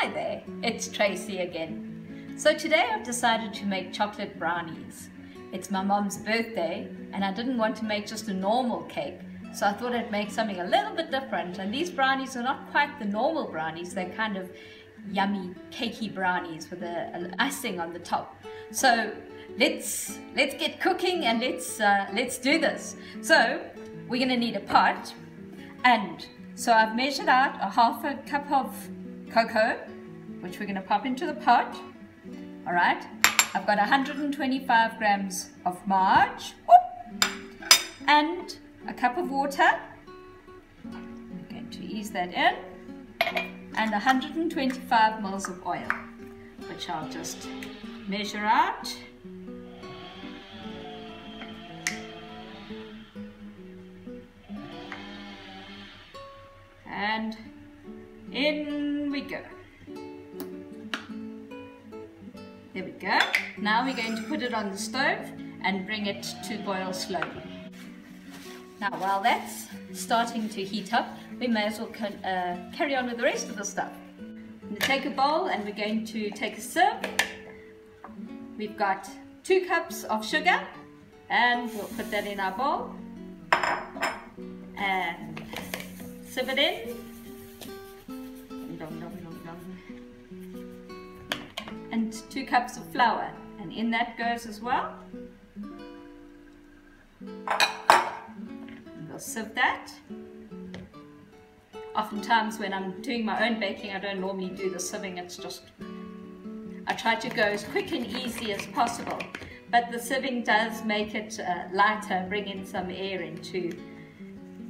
Hi there, it's Tracey again. So today I've decided to make chocolate brownies. It's my mom's birthday and I didn't want to make just a normal cake, so I thought I'd make something a little bit different. And these brownies are not quite the normal brownies, they're kind of yummy cakey brownies with an icing on the top. So let's get cooking and let's do this. So we're gonna need a pot, and so I've measured out a half a cup of cocoa, which we're gonna pop into the pot. All right, I've got 125 grams of marge, and a cup of water. I'm going to ease that in, and 125 mils of oil, which I'll just measure out. And in we go. There we go. Now we're going to put it on the stove and bring it to boil slowly. Now while that's starting to heat up, we may as well carry on with the rest of the stuff. I'm going to take a bowl and we're going to take a sieve. We've got 2 cups of sugar and we'll put that in our bowl and sieve it in. And 2 cups of flour, and in that goes as well. And we'll sieve that. Oftentimes when I'm doing my own baking, I don't normally do the sieving. It's just, I try to go as quick and easy as possible, but the sieving does make it lighter, bring in some air into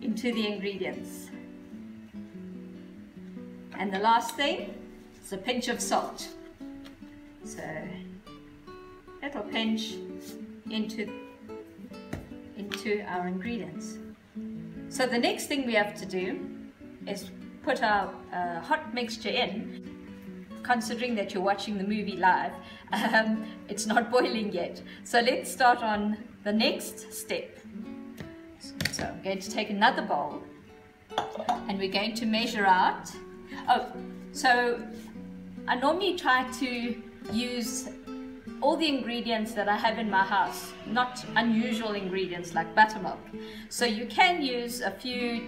the ingredients. And the last thing is a pinch of salt. So little pinch into our ingredients. So the next thing we have to do is put our hot mixture in. Considering that you're watching the movie live, it's not boiling yet. So let's start on the next step. So I'm going to take another bowl and we're going to measure out. So I normally try to use all the ingredients that I have in my house, not unusual ingredients like buttermilk. So you can use a few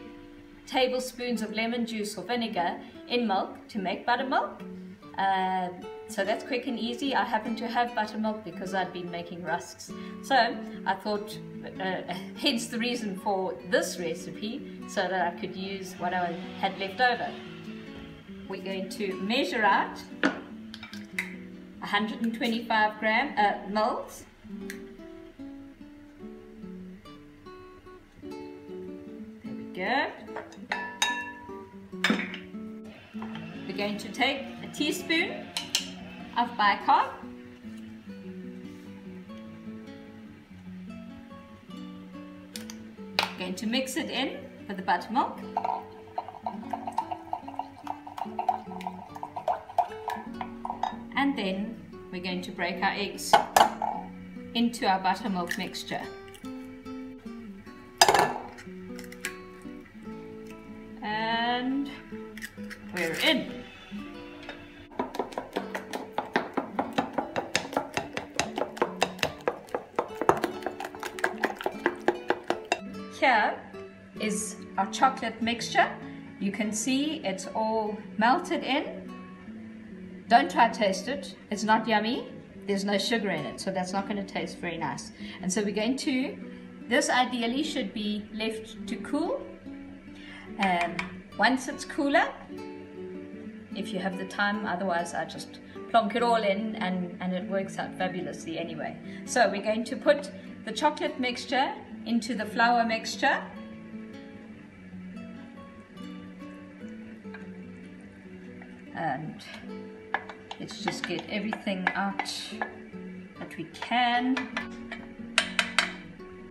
tablespoons of lemon juice or vinegar in milk to make buttermilk. So that's quick and easy. I happen to have buttermilk because I'd been making rusks. So I thought, hence the reason for this recipe, so that I could use what I had left over. We're going to measure out 125 mils. There we go. We're going to take a teaspoon of bicarb. We're going to mix it in with the buttermilk. And then we're going to break our eggs into our buttermilk mixture. And we're in. Here is our chocolate mixture. You can see it's all melted in. Don't try to taste it, it's not yummy. There's no sugar in it, so that's not going to taste very nice. And so we're going to, this ideally should be left to cool. Once it's cooler, if you have the time, otherwise I just plonk it all in and it works out fabulously anyway. So we're going to put the chocolate mixture into the flour mixture. And let's just get everything out that we can.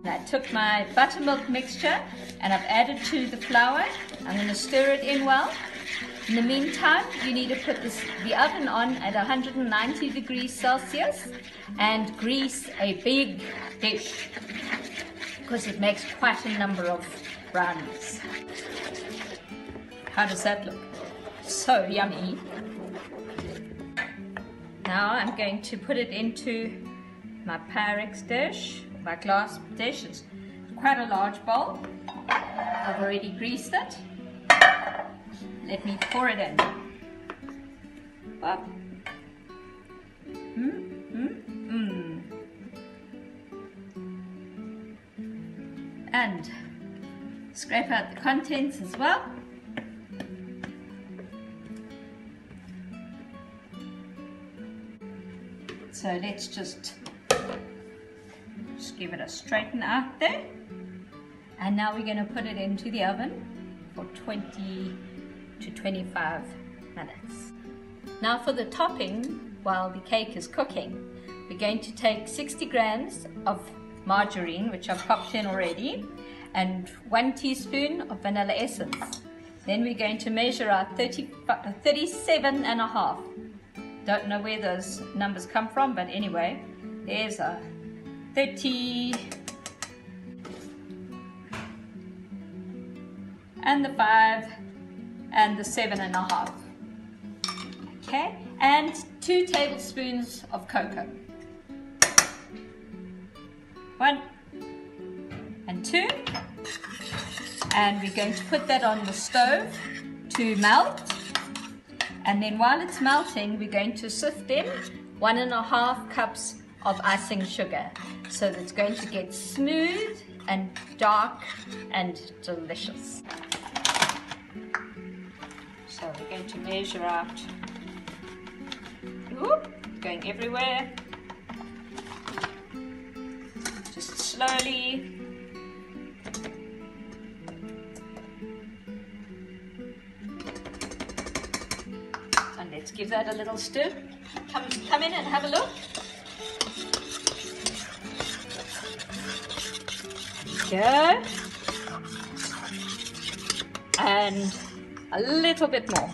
And I took my buttermilk mixture and I've added to the flour. I'm going to stir it in well. In the meantime, you need to put the oven on at 190 degrees Celsius and grease a big dish because it makes quite a number of brownies. How does that look? So yummy. Now I'm going to put it into my Pyrex dish, my glass dish. It's quite a large bowl. I've already greased it. Let me pour it in. Up. And scrape out the contents as well. So let's just give it a straighten out there. And now we're going to put it into the oven for 20 to 25 minutes. Now for the topping, while the cake is cooking, we're going to take 60 grams of margarine, which I've popped in already, and 1 teaspoon of vanilla essence. Then we're going to measure out 37 and a half. Don't know where those numbers come from, but anyway, there's a 30 and the 5 and the 7 and a half. Okay, and 2 tablespoons of cocoa. 1 and 2, and we're going to put that on the stove to melt. And then while it's melting, we're going to sift in 1.5 cups of icing sugar, so that it's going to get smooth and dark and delicious. So we're going to measure out, going everywhere, just slowly. And let's give that a little stir. Come in and have a look. There we go. And a little bit more.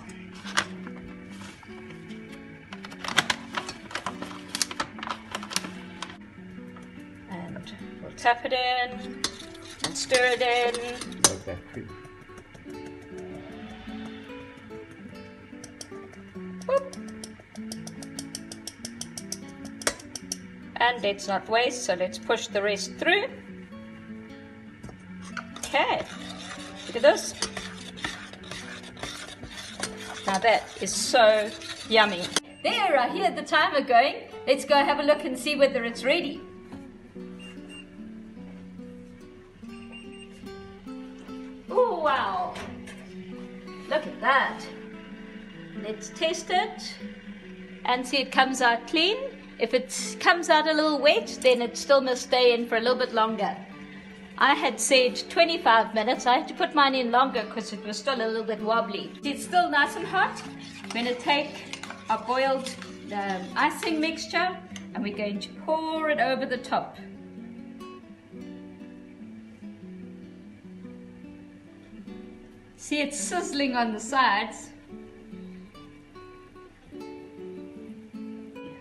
And we'll tap it in and stir it in. Okay. Whoop. And let's not waste, so let's push the rest through. Okay, look at this. Now that is so yummy. There, I hear the timer going. Let's go have a look and see whether it's ready. Oh wow, look at that. Let's test it and see it comes out clean. If it comes out a little wet, then it still must stay in for a little bit longer. I had said 25 minutes. I had to put mine in longer because it was still a little bit wobbly. It's still nice and hot. I'm going to take our boiled icing mixture and we're going to pour it over the top. See, it's sizzling on the sides.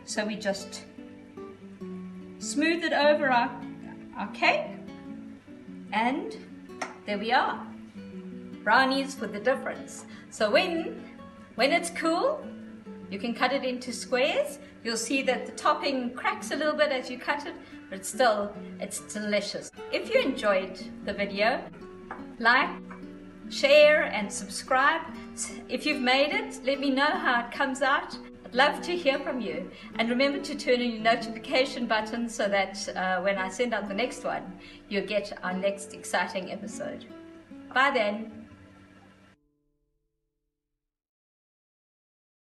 So we just smooth it over our cake. And there we are, brownies with the difference. So when it's cool, you can cut it into squares. You'll see that the topping cracks a little bit as you cut it, but it's delicious. If you enjoyed the video, like, share and subscribe. If you've made it, let me know how it comes out. I'd love to hear from you, and remember to turn on your notification button so that when I send out the next one, you'll get our next exciting episode. Bye then.